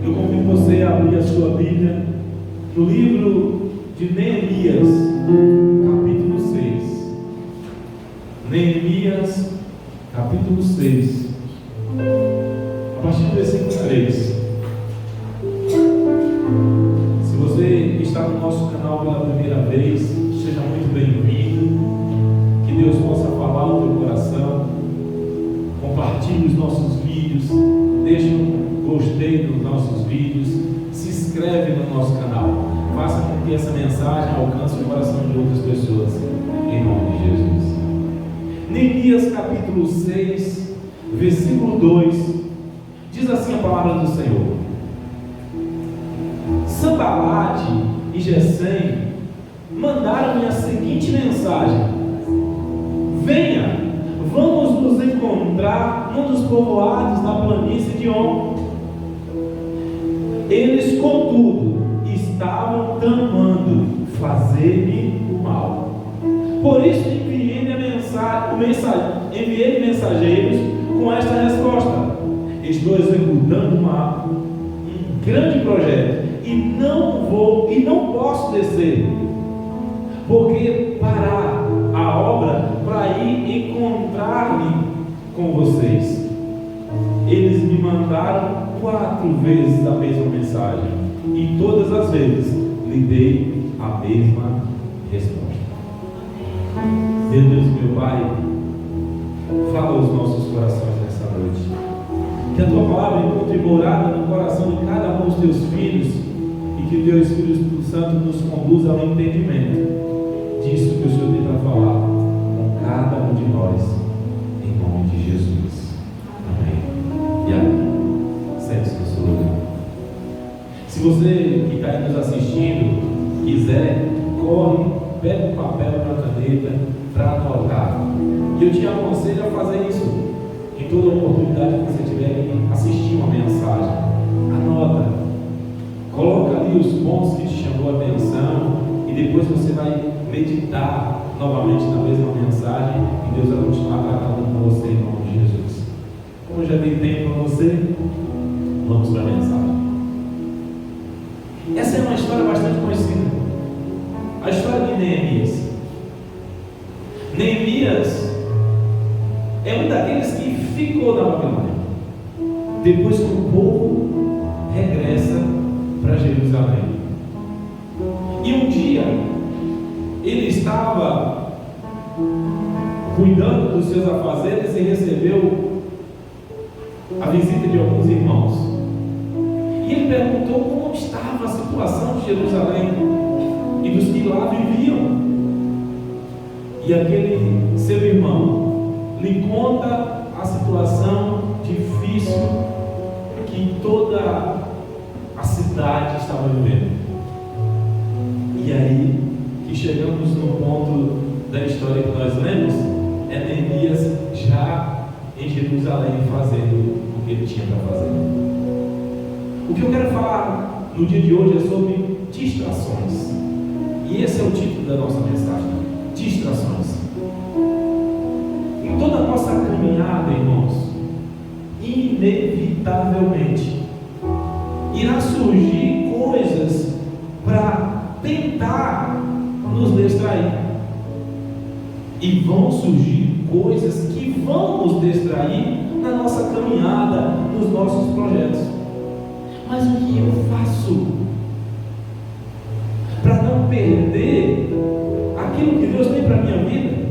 Eu convido você a abrir a sua Bíblia no livro de Neemias, capítulo 6. Neemias, capítulo 6, a partir do versículo 3. Se você está no nosso canal pela primeira vez, seja muito bem-vindo. Que Deus possa falar no teu coração. Compartilhe os nossos vídeos, deixe um gostei nos nossos vídeos, se inscreve no nosso canal. Faça com que essa mensagem alcance o coração de outras pessoas, em nome de Jesus. Neemias capítulo 6, versículo 2, diz assim a palavra do Senhor: Sanbalate e Gesem mandaram-me a seguinte mensagem: venha, vamos nos encontrar num dos povoados da planície de On. Eles, contudo, estavam tramando fazer-me o mal. Por isso enviei-lhe mensageiros com esta resposta: estou executando um grande projeto e não posso descer, porque parar a obra para ir encontrar-me com vocês. Eles me mandaram 4 vezes a mesma mensagem, e todas as vezes lhe dei a mesma resposta. Meu Deus, meu Pai, fala aos nossos corações nessa noite. Que a tua palavra encontre morada no coração de cada um dos teus filhos, e que o teu Espírito Santo nos conduza ao entendimento disso que o Senhor tem para falar com cada um de nós, em nome de Jesus. Amém e amém. Sente-se no seu lugar. Se você que está aí nos assistindo quiser, corre, pega um papel e uma caneta para anotar. E eu te aconselho a fazer isso em toda oportunidade que você tiver de assistir uma mensagem. Anota, coloca ali os pontos que te chamou a atenção, e depois você vai meditar novamente na mesma mensagem, e Deus vai continuar tratando com você em nome de Jesus. Como já dei tempo para você, vamos para a mensagem. Essa é uma história bastante conhecida, a história de Neemias. Neemias é um daqueles que ficou na Babilônia, depois que o povo regressa para Jerusalém. E um dia ele estava cuidando dos seus afazeres e recebeu a visita de alguns irmãos. E ele perguntou como estava a situação de Jerusalém e dos que lá viviam. E aquele seu irmão lhe conta a situação difícil que toda a cidade estava vivendo. E aí que chegamos no ponto da história que nós lemos, é Neemias já em Jerusalém fazendo o que ele tinha para fazer. O que eu quero falar no dia de hoje é sobre distrações. E esse é o título da nossa mensagem: distrações. Em toda a nossa caminhada, irmãos, inevitavelmente irá surgir coisas para tentar nos distrair, e vão surgir coisas que vão nos distrair na nossa caminhada, nos nossos projetos. Mas o que eu faço para não perder aquilo que Deus tem para a minha vida?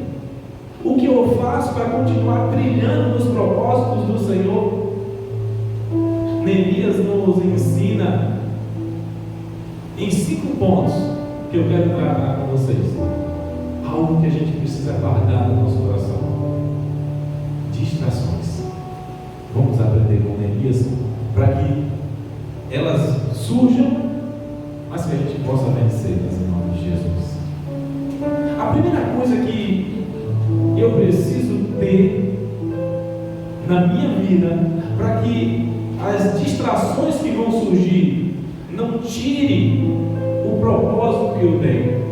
O que eu faço para continuar trilhando nos propósitos do Senhor? Neemias nos ensina em 5 pontos que eu quero tratar com vocês. Algo que a gente precisa guardar no nosso coração: distrações. Vamos aprender com Neemias para que elas surjam, mas que a gente possa vencê-las em nome de Jesus. A primeira coisa que eu preciso ter na minha vida, para que as distrações que vão surgir não tirem o propósito que eu tenho.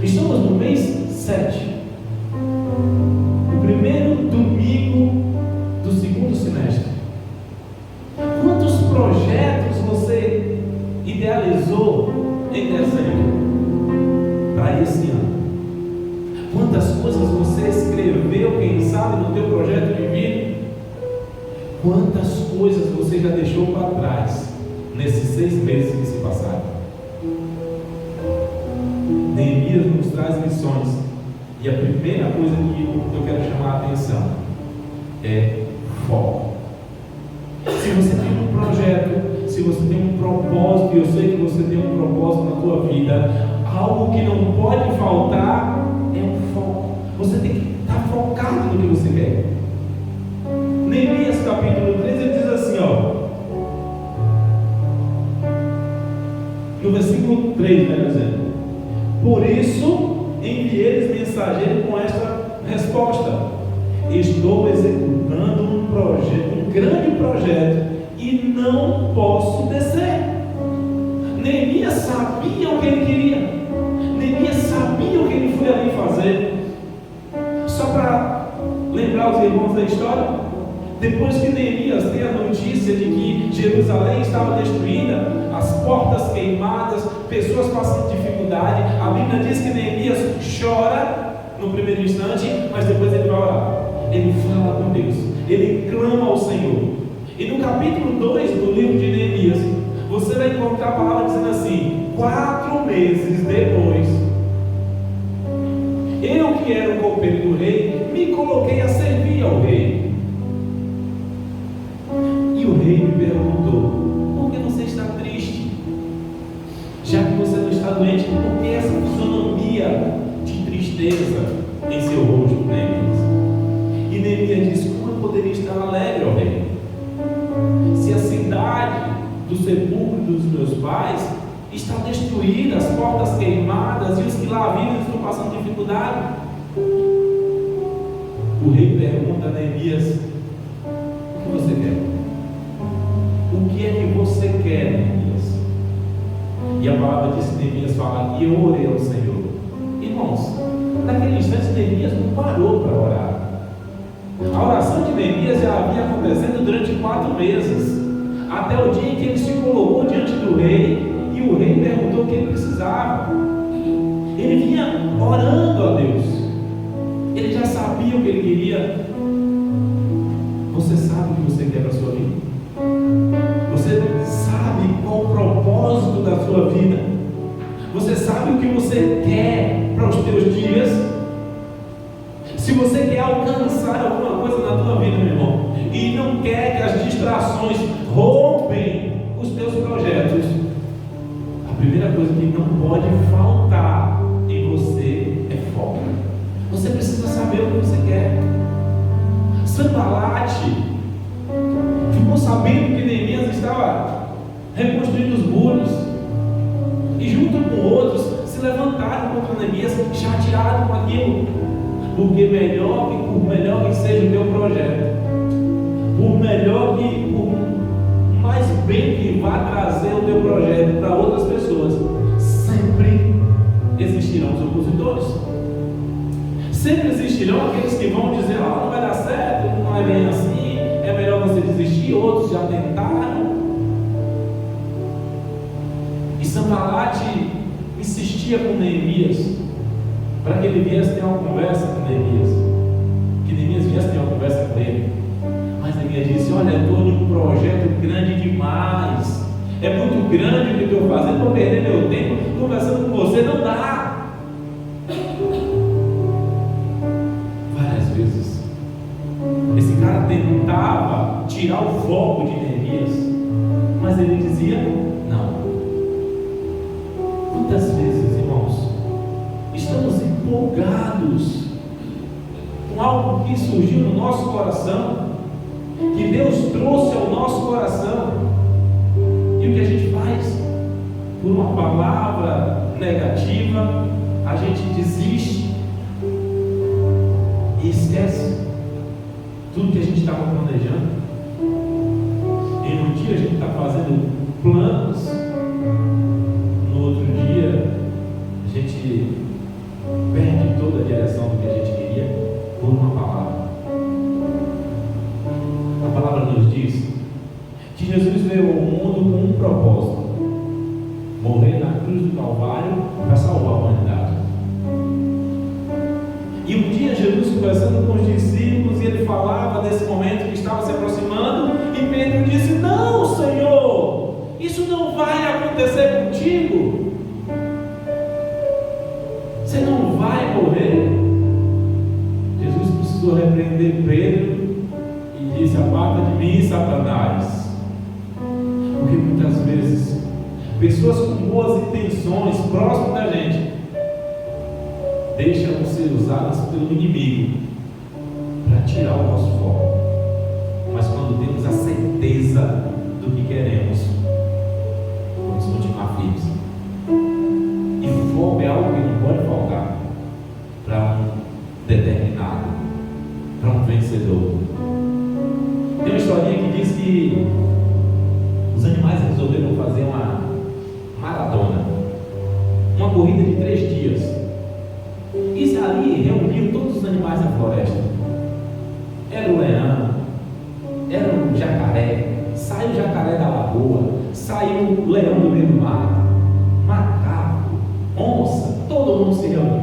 Estamos no mês 7, o primeiro domingo do segundo semestre. Quantos projetos passado, no teu projeto de vida? Quantas coisas você já deixou para trás nesses 6 meses que se passaram? Neemias nos traz lições, e a primeira coisa que eu quero chamar a atenção é foco. Se você tem um projeto, se você tem um propósito, e eu sei que você tem um propósito na tua vida, algo que não pode faltar é um foco. Você tem que estar focado no que você quer. Neemias capítulo 3, ele diz assim, no versículo 3, melhor dizendo: por isso enviei-lhes mensageiro com esta resposta: estou executando um grande projeto e não posso descer. Neemias sabia o que ele queria, Neemias sabia o que ele foi ali fazer. Só para lembrar os irmãos da história, depois que Neemias tem a notícia de que Jerusalém estava destruída, as portas queimadas, pessoas passando dificuldade, a Bíblia diz que Neemias chora no primeiro instante, mas depois ele vai orar. Ele fala com Deus, ele clama ao Senhor. E no capítulo 2 do livro de Neemias, você vai encontrar a palavra dizendo assim: 4 meses depois, eu que era o copeiro do rei, me coloquei a servir ao rei. E o rei me perguntou: por que você está triste? Já que você não está doente, por que essa fisionomia de tristeza em seu rosto, Neemias? E Neemias disse: como eu poderia estar alegre, ó rei? Se a cidade do sepulcro dos meus pais está destruída, as portas queimadas, e os que lá vivem estão passando dificuldade. O rei pergunta a Neemias: o que você quer? O que é que você quer, Neemias? E a palavra diz que Neemias fala: e eu orei ao Senhor. Irmãos, naquele instante Neemias não parou para orar. A oração de Neemias já havia acontecendo durante 4 meses, até o dia em que ele se colocou diante do rei, e o rei perguntou o que ele precisava. Ele vinha orando a Deus, ele já sabia o que ele queria. Você sabe o que você quer para a sua vida? Você sabe qual o propósito da sua vida? Você sabe o que você quer para os teus dias? Se você quer alcançar alguma coisa na tua vida, meu irmão, e não quer que as distrações roubem os teus projetos, a primeira coisa que não pode faltar em você é foco. Você precisa saber o que você quer. Sanbalate ficou sabendo que Neemias estava reconstruindo os muros, e junto com outros se levantaram contra Neemias, chateado com aquilo. Porque por melhor que seja o teu projeto, por mais bem que vá trazer o teu projeto para outras pessoas, sempre existirão os opositores. Sempre existirão aqueles que vão dizer: não vai dar certo, não é bem assim, é melhor você desistir. Outros já tentaram. E Sanbalate insistia com Neemias para que ele viesse ter uma conversa com Neemias, que Neemias viesse ter uma conversa com ele. Mas Neemias disse: olha, eu estou num projeto grande demais, é muito grande o que eu estou fazendo, vou perder meu tempo conversando com você, não dá. Várias vezes esse cara tentava tirar o foco de Neemias, mas ele dizia não. Quantas vezes, irmãos, estamos empolgados com algo que surgiu no nosso coração, que Deus trouxe ao nosso coração, e o que a gente faz? Por uma palavra negativa, a gente desiste e esquece tudo que a gente estava planejando. E no dia a gente está fazendo planos, no outro dia a gente perde toda a direção do que a gente queria por uma palavra. A palavra nos diz que Jesus veio ao mundo com um propósito: morrer na cruz do Calvário para salvar a humanidade. E um dia Jesus, conversando com os discípulos, e acontecer contigo. Você não vai morrer. Jesus precisou repreender Pedro e disse: aparta de mim, Satanás. Porque muitas vezes pessoas com boas intenções próximas da gente deixam de ser usadas pelo inimigo para tirar o nosso foco. Mas quando temos a certeza do que queremos, vamos continuar firmes. E foco é algo que não pode faltar para um determinado, para um vencedor. Tem uma historinha que diz que os animais resolveram fazer uma maratona, uma corrida de 3 dias. E ali reuniu todos os animais da floresta. Era o leão, era o jacaré, saiu o jacaré da lagoa, saiu o leão do meio do mar, macaco, onça, todo mundo se reuniu.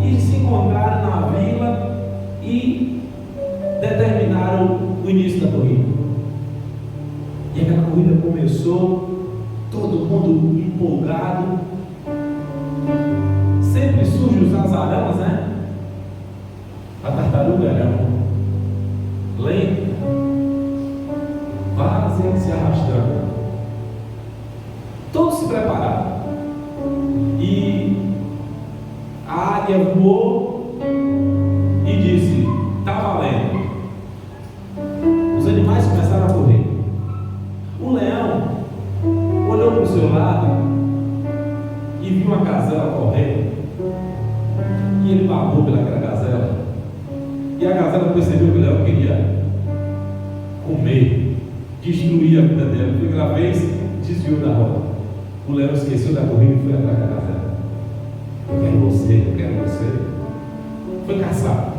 E se encontraram na vila e determinaram o início da corrida. E aquela corrida começou, todo mundo empolgado. Sempre surgem os azarões, né? A tartaruga era lenta, quase se arrastando. Todos se prepararam. E a águia voou e disse: está valendo. Os animais começaram a correr. O leão olhou para o seu lado e viu uma gazela correndo. E ele babou pelaquela gazela. E a gazela percebeu que o leão queria comer, destruir a vida dela. Porque aquela vez desviou da rota. O leão esqueceu da corrida e foi atrás da gazela. Eu quero você, eu quero você. Foi caçar.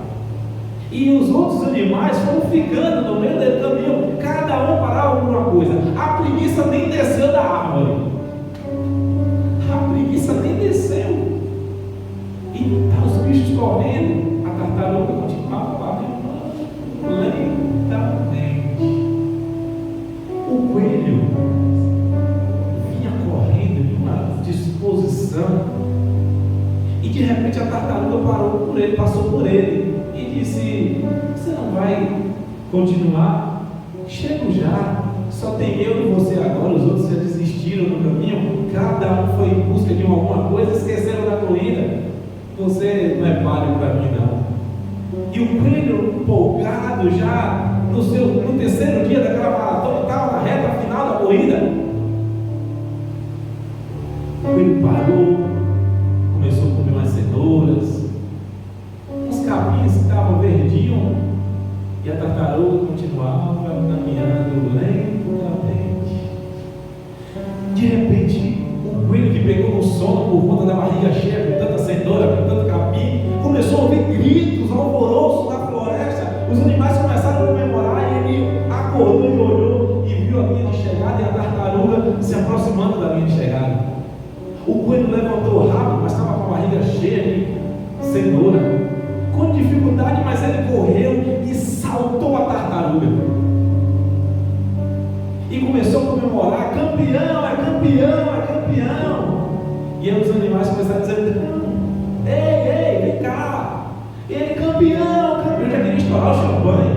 E os outros animais foram ficando no meio do caminho. Cada um parava por uma coisa. A preguiça nem desceu da árvore. A preguiça nem desceu. E tá os bichos correndo. A tartaruga continuava lá lentamente. O coelho vinha correndo de uma disposição. E de repente a tartaruga parou por ele, passou por ele e disse: você não vai continuar? Chego já. Só tem eu e você agora. Os outros já desistiram no caminho. Cada um foi em busca de alguma coisa, esqueceram da corrida. Você não é páreo para mim, não. E o coelho, empolgado já no terceiro dia daquela maratona, estava na reta final da corrida. O coelho parou, começou a comer umas cenouras, uns capins que estavam verdinhos, e a tartaruga continuava caminhando lentamente. De repente, o coelho, que pegou no sono por conta da barriga cheia, com tanta cenoura, com tanto capim, começou a ouvir gritos, alvoroço da floresta. Os animais começaram a comemorar, e ele acordou e olhou e viu a linha de chegada e a tartaruga se aproximando da linha de chegada. O coelho levantou rápido, mas estava com a barriga cheia de cenoura, com dificuldade, mas ele correu e saltou a tartaruga e começou a comemorar: campeão, é campeão, é campeão. E aí os animais começaram a dizer: não, ei, vem cá, ele campeão, campeão. Já queria estourar o champanhe.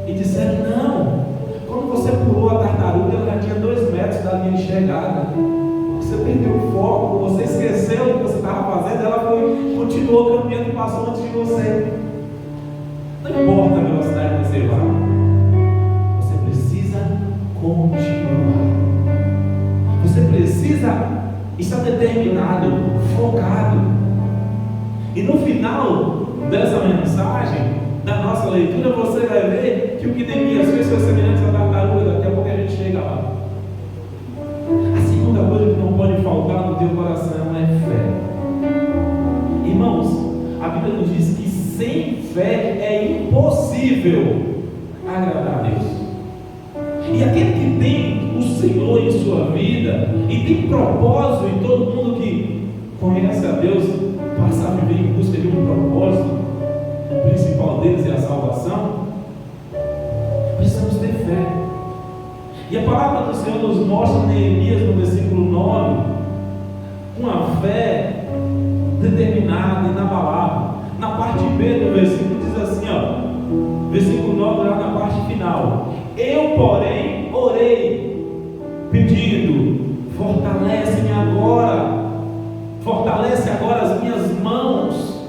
E disseram: não, quando você pulou a tartaruga, ela já tinha 2 metros da linha de chegada. Você perdeu o foco, você esqueceu o que você estava fazendo, ela continuou caminhando e passou antes de você. Não importa a velocidade que você vai, você precisa continuar. Você precisa estar determinado, focado. E no final dessa mensagem, da nossa leitura, você vai ver que o que Neemias fez foi semelhante à tartaruga. Daqui a pouco a gente chega lá. A segunda coisa que não pode faltar no teu coração é fé. Irmãos, a Bíblia nos diz que sem fé é impossível agradar a Deus. E aquele que tem o Senhor em sua vida e tem propósito, e todo mundo que conhece a Deus passa a viver em busca de um propósito, o principal deles é a salvação. Precisamos ter fé. E a palavra do Senhor nos mostra Neemias no versículo 9, uma fé determinada, inabalável. Na parte B do versículo diz assim, versículo 9, lá na parte final: eu, porém, orei, pedindo, fortalece-me agora, fortalece agora as minhas mãos.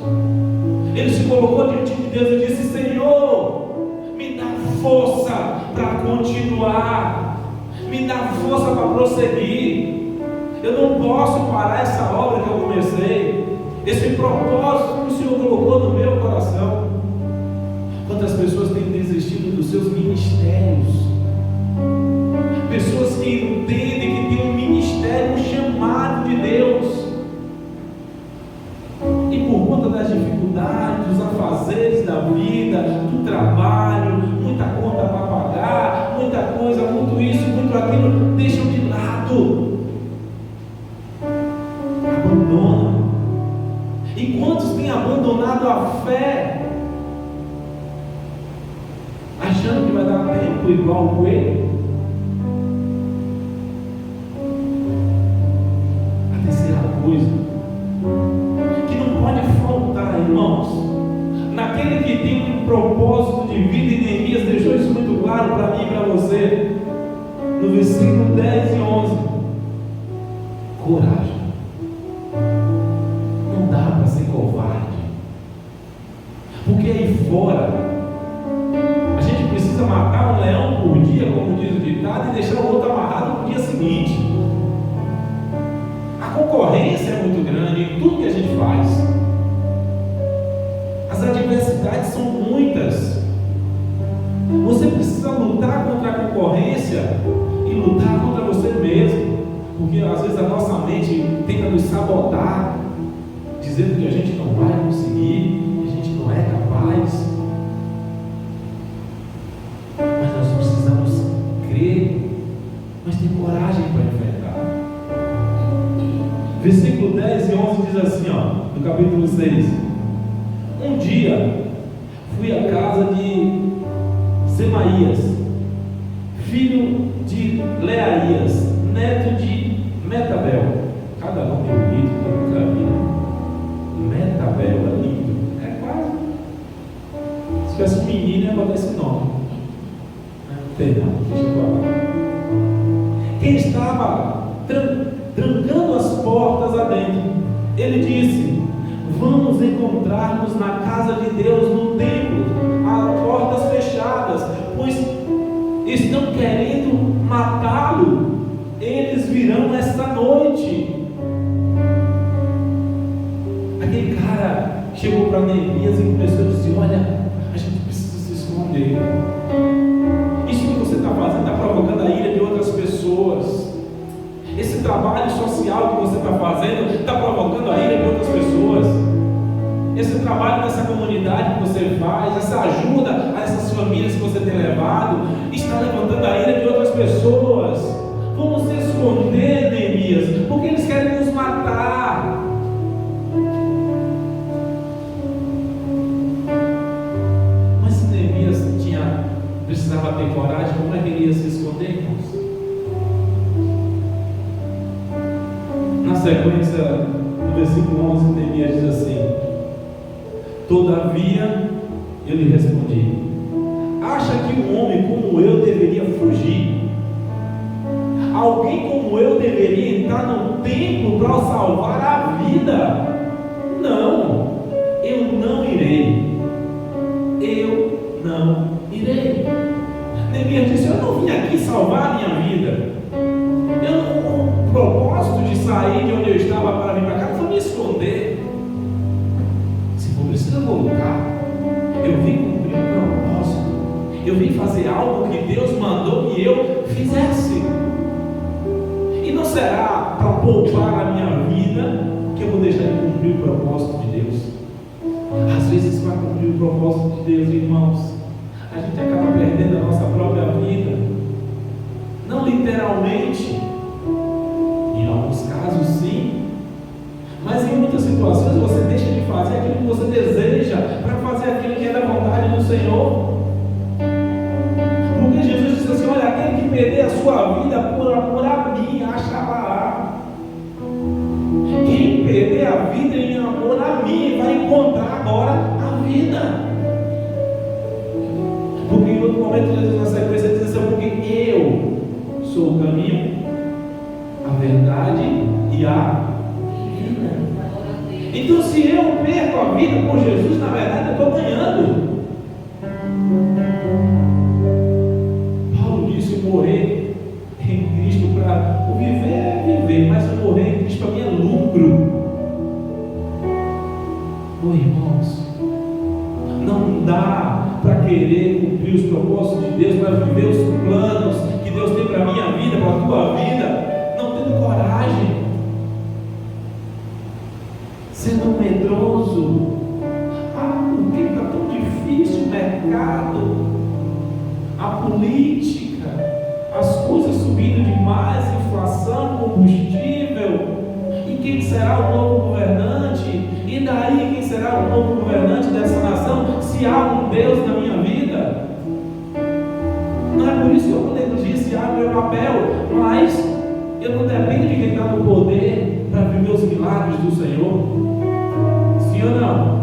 Ele se colocou diante de Deus e disse: Senhor, me dá força para continuar, me dá força para prosseguir. Eu não posso parar essa obra que eu comecei, esse propósito que o Senhor colocou no meu coração. Quantas pessoas têm desistido dos seus ministérios? Pessoas que entendem que tem um ministério, um chamado de Deus, e por conta das dificuldades, dos afazeres da vida, do trabalho, muita conta para pagar, muita coisa, muito isso, muito aquilo, deixam de lado, abandonam. E quantos têm abandonado a fé, achando que vai dar tempo igual o coelho? A terceira coisa que não pode faltar, irmãos, naquele que tem um propósito de vida, e Neemias deixou isso muito claro para mim e para você, no versículo 10 e 11: coragem. Não dá para ser covarde, porque aí fora a gente precisa matar um leão por dia, como diz o ditado, e deixar o outro amarrado no dia seguinte. A concorrência é muito grande em tudo que a gente faz. As adversidades são muitas. Você precisa lutar contra a concorrência e lutar contra você mesmo, porque às vezes a nossa mente tenta nos sabotar, dizendo que a gente não vai conseguir, que a gente não é capaz. Mas nós precisamos crer, mas ter coragem para enfrentar. Versículo 10 e 11 diz assim, no capítulo 6: um dia fui à casa de Semaías, filho de Leaías, neto de Metabel. Cada nome bonito que eu nunca vi, né? Metabel é lindo, é quase. Se tivesse um menino, ia botar esse nome. Não tem não, deixa eu falar. Quem estava trancando as portas adentro, ele disse: vamos encontrar-nos na casa de Deus, no templo, a portas fechadas, pois estão querendo matá-lo. Eles virão esta noite. Aquele cara chegou para Neemias e começou a dizer: olha, a gente precisa se esconder. Isso que você está fazendo está provocando a ira de outras pessoas. Esse trabalho social que você está fazendo está provocando a ira de outras pessoas. Esse trabalho nessa comunidade que você faz, essa ajuda a essas famílias que você tem levado, está levantando a ira de outras pessoas. Vamos se esconder, Neemias, porque eles querem nos matar. Mas se Neemias precisava ter coragem, como é que ele ia se esconder, irmãos? Na sequência, no versículo 11, Neemias diz assim: todavia, eu lhe respondi: acha que um homem como eu deveria fugir? Alguém como eu deveria entrar num templo para salvar a vida? Não, eu não irei. Eu não irei. Neemias disse: eu não vim aqui salvar a minha vida. O propósito de sair de onde eu estava para vir para cá foi me esconder. Se for preciso, eu vou lutar. Eu vim cumprir um propósito. Eu vim fazer algo que Deus mandou que eu fizesse. E não será para poupar a minha vida que eu vou deixar de cumprir o propósito de Deus. Às vezes, para cumprir o propósito de Deus, irmãos, a gente acaba perdendo a nossa própria vida. Não literalmente, em alguns casos sim, mas em muitas situações você deixa de fazer aquilo que você deseja para fazer aquilo que é da vontade do Senhor. Porque Jesus disse assim: olha, aquele que perder a sua vida por amor a mim, achará. Quem perder a vida em amor a mim vai encontrar agora a vida. Porque em outro momento Jesus na sequência diz assim: porque eu sou o caminho, a verdade e a vida. Então, se eu perco a vida por Jesus, na verdade eu estou ganhando. Paulo disse: morrer em Cristo para o viver é viver, mas o morrer em Cristo para mim é lucro. Oh, irmãos, não dá para querer cumprir os propósitos de Deus, para viver os planos que Deus tem para a minha vida, para a tua vida, não tendo coragem, sendo medroso. Por que está tão difícil o mercado, a política, as coisas subindo demais, inflação, combustível? E quem será o novo governante? E daí quem será o novo governante dessa nação, se há um Deus na minha vida? Não é por isso que eu vou negligenciar o meu papel, mas eu não dependo de quem está no poder para viver os milagres do Senhor. Sim ou não?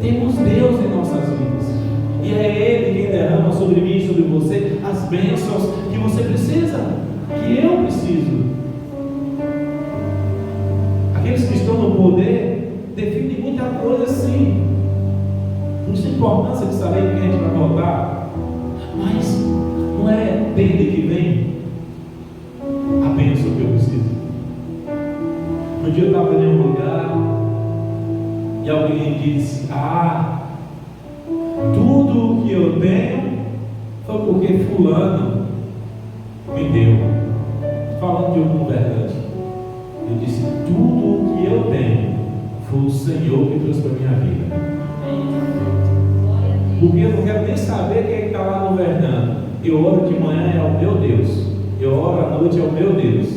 Temos Deus em nossas vidas, e é Ele quem derrama sobre mim e sobre você as bênçãos que você precisa, que eu preciso. Aqueles que estão no poder definem muita coisa, sim. Não tem importância de saber quem a gente vai votar, mas não é dele que vem a bênção que eu preciso. Um dia eu estava em um lugar e alguém disse: tudo que eu tenho foi porque fulano me deu. Falando de algum verdade. Eu disse: tudo o que eu tenho foi o Senhor que trouxe para a minha vida. Porque eu não quero nem saber quem está lá governando. Eu oro de manhã, é o meu Deus. Eu oro à noite, é o meu Deus.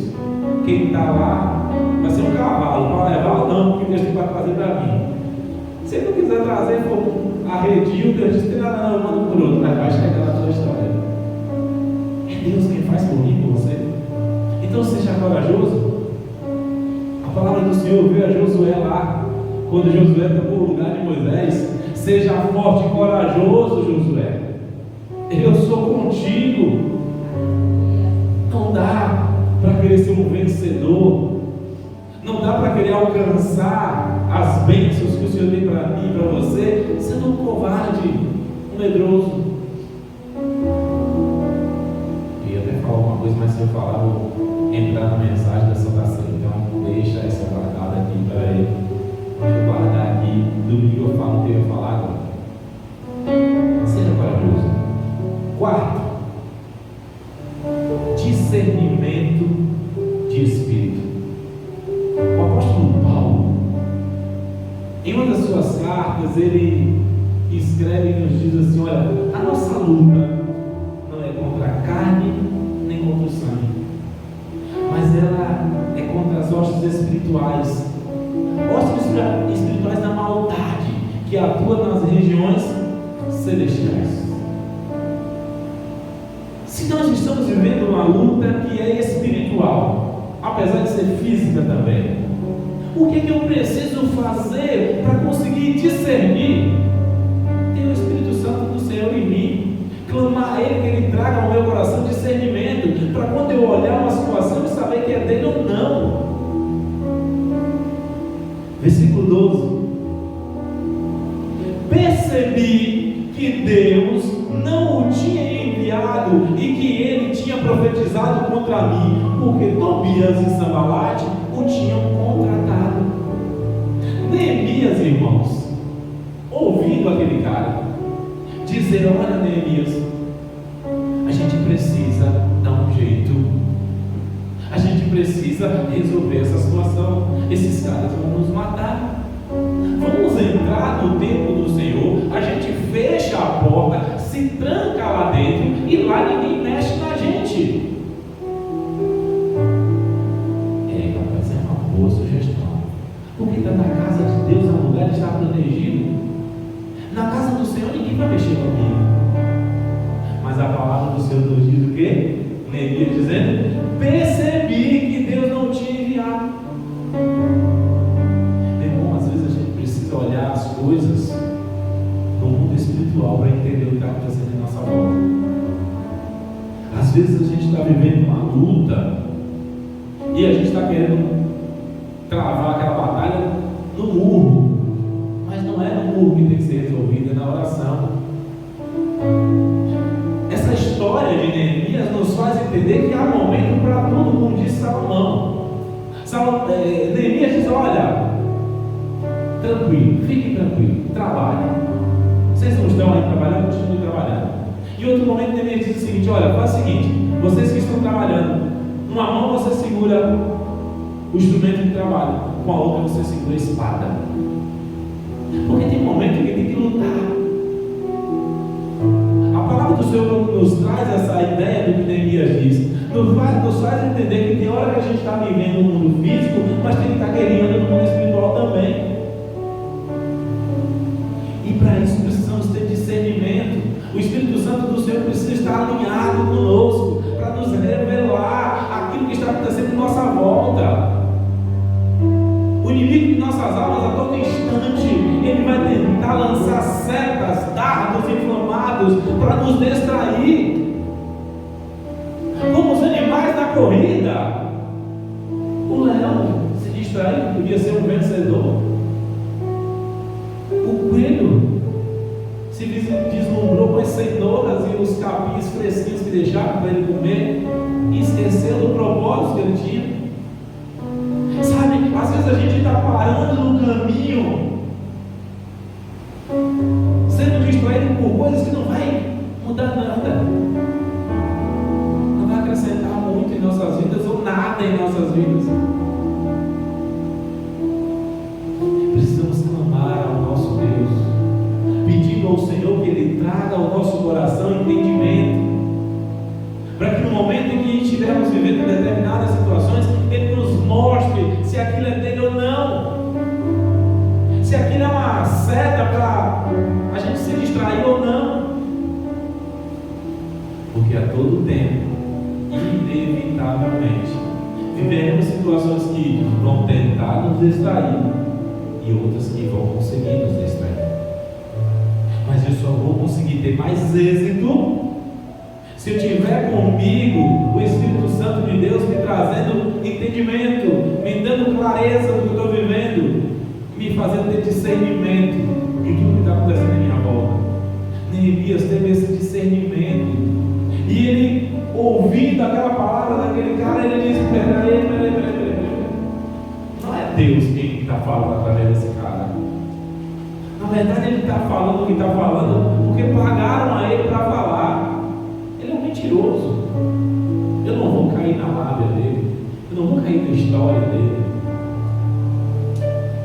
Quem está lá vai ser um cavalo, para levar ou não, porque Deus tem para trazer para mim. Se ele não quiser trazer, for arredio, Deus diz: tem nada, não, eu mando por outro, mas vai chegar na tua história. É Deus quem faz por mim, por você. Então seja corajoso. A palavra do Senhor veio a Josué lá, quando Josué tomou o lugar de Moisés: seja forte e corajoso, Josué, eu sou contigo. Não dá para querer ser um vencedor, não dá para querer alcançar as bênçãos que o Senhor tem para mim e para você, sendo um covarde, um medroso. Eu ia até falar uma coisa, mas se eu falar, vou entrar na mensagem da Santa Ceia. Então deixa essa guardada aqui para ele. Deixa eu guardar aqui. Domingo eu falo o que eu ia falar agora. Seja corajoso. Quarto, discernimento de espírito. O apóstolo Paulo, em uma das suas cartas, ele escreve e nos diz assim: olha, a nossa luta não é contra a carne nem contra o sangue, mas ela é contra as hostes espirituais, espirituais da maldade que atua nas regiões celestiais. Se nós estamos vivendo uma luta que é espiritual, apesar de ser física também, o que eu preciso fazer para conseguir discernir? Ter o Espírito Santo do Senhor em mim, clamar a Ele que Ele traga ao meu coração discernimento, para quando eu olhar uma situação e saber que é dele ou não. Versículo 12: percebi que Deus não o tinha enviado e que ele tinha profetizado contra mim, porque Tobias e Sanbalate o tinham contratado. Neemias, irmãos, ouvindo aquele cara dizer: olha, Neemias, a gente precisa dar um jeito, a gente precisa resolver essa situação, esses caras vão nos matar. Vamos entrar no templo do Senhor, a gente fecha a porta, se tranca lá dentro e lá ninguém mexe na gente. Rapaz, é uma boa sugestão, porque está na casa de Deus, é um lugar que está protegido. Na casa do Senhor ninguém vai mexer comigo, mas a palavra do o Senhor nos diz o quê? Neemias dizendo: percebi que Deus não tinha enviado. Meu irmão, às vezes a gente precisa olhar as coisas no mundo espiritual para entender o que está acontecendo em nossa volta. Às vezes a gente está vivendo uma luta e a gente está querendo travar aquela batalha no murro, mas não é no murro que tem que ser resolvido, é na oração. Essa história de Neemias nos faz entender que há momento para tudo, como disse Salomão. Neemias diz: olha, tranquilo, fiquem tranquilos, trabalhem. Vocês não estão aí trabalhando, continuem trabalhando. Em outro momento, Neemias diz o seguinte: olha, faz o seguinte, vocês que estão trabalhando, uma mão você segura o instrumento de trabalho, com a outra você segura a espada. Porque tem momento que tem que lutar. A palavra do Senhor nos traz essa ideia do que Neemias diz. Nos faz entender que tem hora que a gente está vivendo no mundo físico, mas tem que estar querendo no mundo espiritual também. E para isso precisamos ter discernimento. O Espírito Santo do Senhor precisa estar alinhado conosco, para nos revelar aquilo que está acontecendo em nossa volta. O inimigo de nossas almas, a todo instante, ele vai tentar lançar setas, dardos inflamados para nos distrair. Como os animais na corrida, o leão se distraiu, podia ser um vencedor. O coelho se deslumbrou com as cenouras e os capins fresquinhos que deixaram para ele comer e esqueceu do propósito que ele tinha. Sabe, às vezes a gente está parando no caminho, sendo distraído por coisas que não vai mudar nada, não vai acrescentar muito em nossas vidas ou nada em nossas vidas. Precisamos clamar ao nosso Deus, pedindo ao Senhor que Ele traga ao nosso coração entendimento, para que no momento em que estivermos vivendo determinadas situações, Ele nos mostre se aquilo é dele ou não, se aquilo é uma seta para a gente se distrair ou não. Porque a todo tempo, inevitavelmente, viveremos situações que vão tentar nos distrair e outras que vão conseguir nos distrair. Mas eu só vou conseguir ter mais êxito se eu tiver comigo o Espírito Santo de Deus me trazendo entendimento, me dando clareza do que eu estou vivendo, me fazendo ter discernimento de tudo que está acontecendo em minha volta. Neemias teve esse discernimento, e ele, ouvindo aquela palavra daquele cara, ele disse: peraí, não é Deus quem está falando através desse cara. Na verdade, ele está falando o que está falando porque pagaram a ele para falar. Ele é um mentiroso. Eu não vou cair na lábia dele, eu não vou cair na história dele.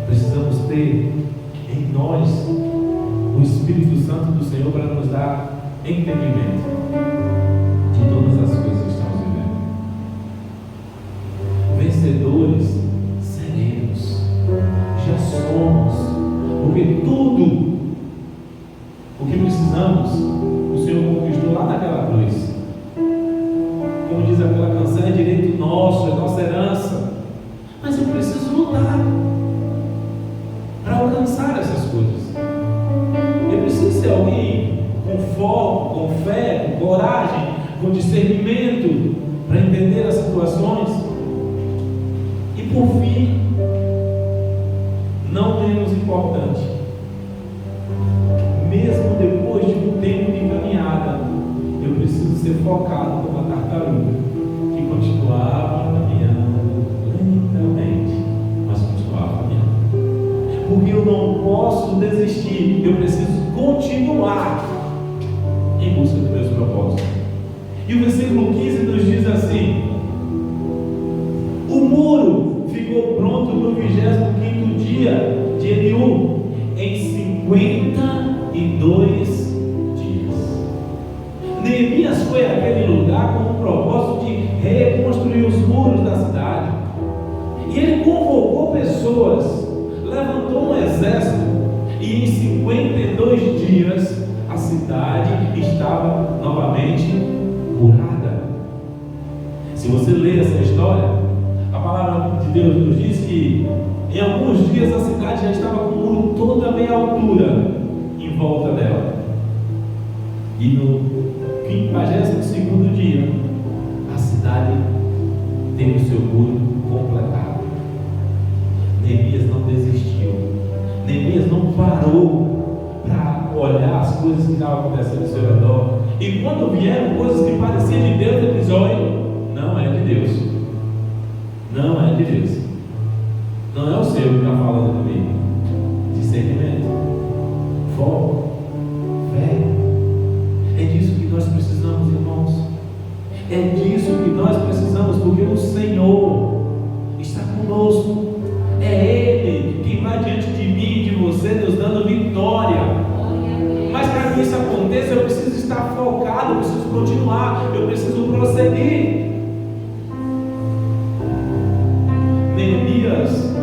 Precisamos ter em nós o Espírito Santo do Senhor para nos dar entendimento de todas as coisas que estamos vivendo. Vencedores seremos, já somos, porque tudo o que precisamos o Senhor conquistou lá naquela cruz. Como diz aquela canção, é direito nosso, é nossa herança. Mas eu preciso lutar para alcançar essas coisas. Eu preciso ser alguém com foco, com fé, com coragem, com discernimento para entender as situações. E por fim, não menos importante, mesmo depois de um tempo de caminhada, eu preciso ser focado como uma tartaruga que continuava caminhando lentamente, mas continuava caminhando. Porque eu não posso desistir, eu preciso continuar em busca dos meus propósitos. E o versículo 15 nos diz assim: o muro ficou pronto no 25º dia de Eliú, em 52 dias. Neemias foi àquele lugar com o propósito de reconstruir os muros da cidade. E ele convocou pessoas, levantou um exército, e em 52 dias a cidade estava novamente Se você ler essa história, a palavra de Deus nos diz que em alguns dias a cidade já estava com o muro toda a meia altura em volta dela. E no 52º dia, a cidade teve o seu muro completado. Neemias não desistiu. Neemias não parou para olhar as coisas que estavam acontecendo ao seu redor. E quando vieram coisas que pareciam de Deus, ele diz: olha, não é de Deus. Não é de Deus. Não é o Senhor que está falando comigo. Discernimento, foco, fé. É disso que nós precisamos, irmãos. É disso que nós precisamos, porque o Senhor está conosco. É Ele que vai diante de mim e de você, nos dando vitória. Mas para que isso aconteça, eu preciso estar focado, eu preciso continuar, eu preciso prosseguir. Neemias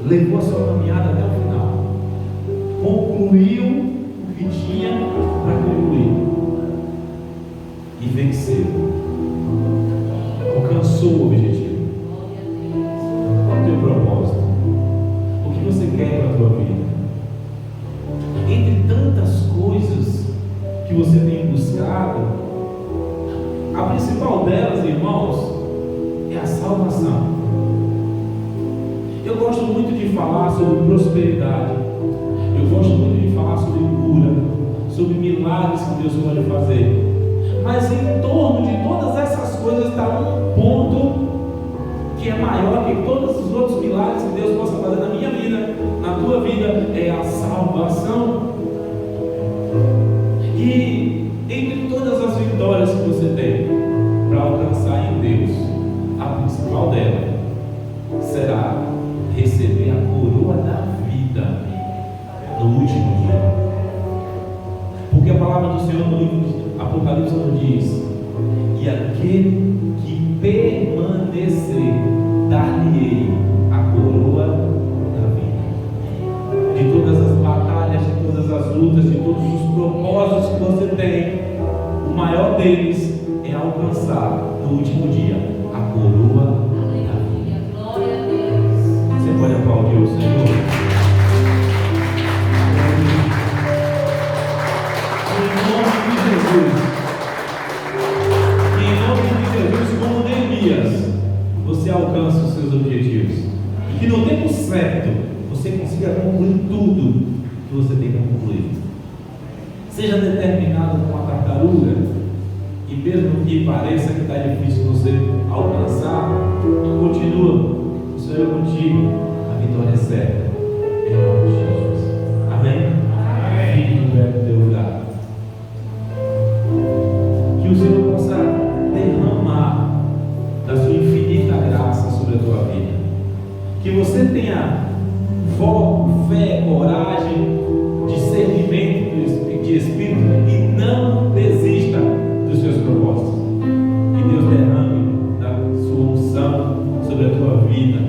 levou a sua caminhada até o final, concluiu o que tinha para concluir e venceu, alcançou o objetivo. Qual é o teu propósito? O que você quer para a tua vida? Entre tantas coisas que você tem buscado, a principal delas, irmãos, é a salvação. Eu gosto muito de falar sobre prosperidade. Eu gosto muito de falar sobre cura, sobre milagres que Deus pode fazer. Mas em torno de todas essas coisas está um ponto que é maior que todos os outros milagres que Deus possa fazer na minha vida, na tua vida, é a salvação. E entre todas as vitórias que você tem para alcançar em Deus, a principal dela será receber a coroa da vida no último dia. Porque a palavra do Senhor no livro de Apocalipse nos diz: e aquele que permanecer, dar-lhe-ei a coroa da vida. De todas as batalhas, de todas as lutas, de todos os propósitos que você tem, o maior deles é alcançar no último dia a coroa. Você pode aplaudir o Senhor? Em nome de Jesus. Em nome de Jesus, como Neemias, você alcança os seus objetivos. E que no tempo certo, você consiga concluir tudo que você tem para concluir. Seja determinado com a tartaruga, e mesmo que pareça que está difícil você alcançar, continua. O Senhor é contigo, a vitória é certa, em nome de Jesus. Amém? Fique no pé do teu lugar. Que o Senhor possa derramar da sua infinita graça sobre a tua vida. Que você tenha foco, fé, coragem, discernimento de espírito e não desista dos seus propósitos. Que Deus derrame da sua unção sobre a tua vida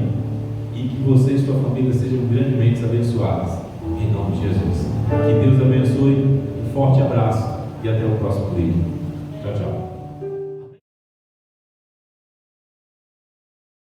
e que você e sua família sejam grandemente abençoados em nome de Jesus. Que Deus abençoe, um forte abraço e até o próximo vídeo.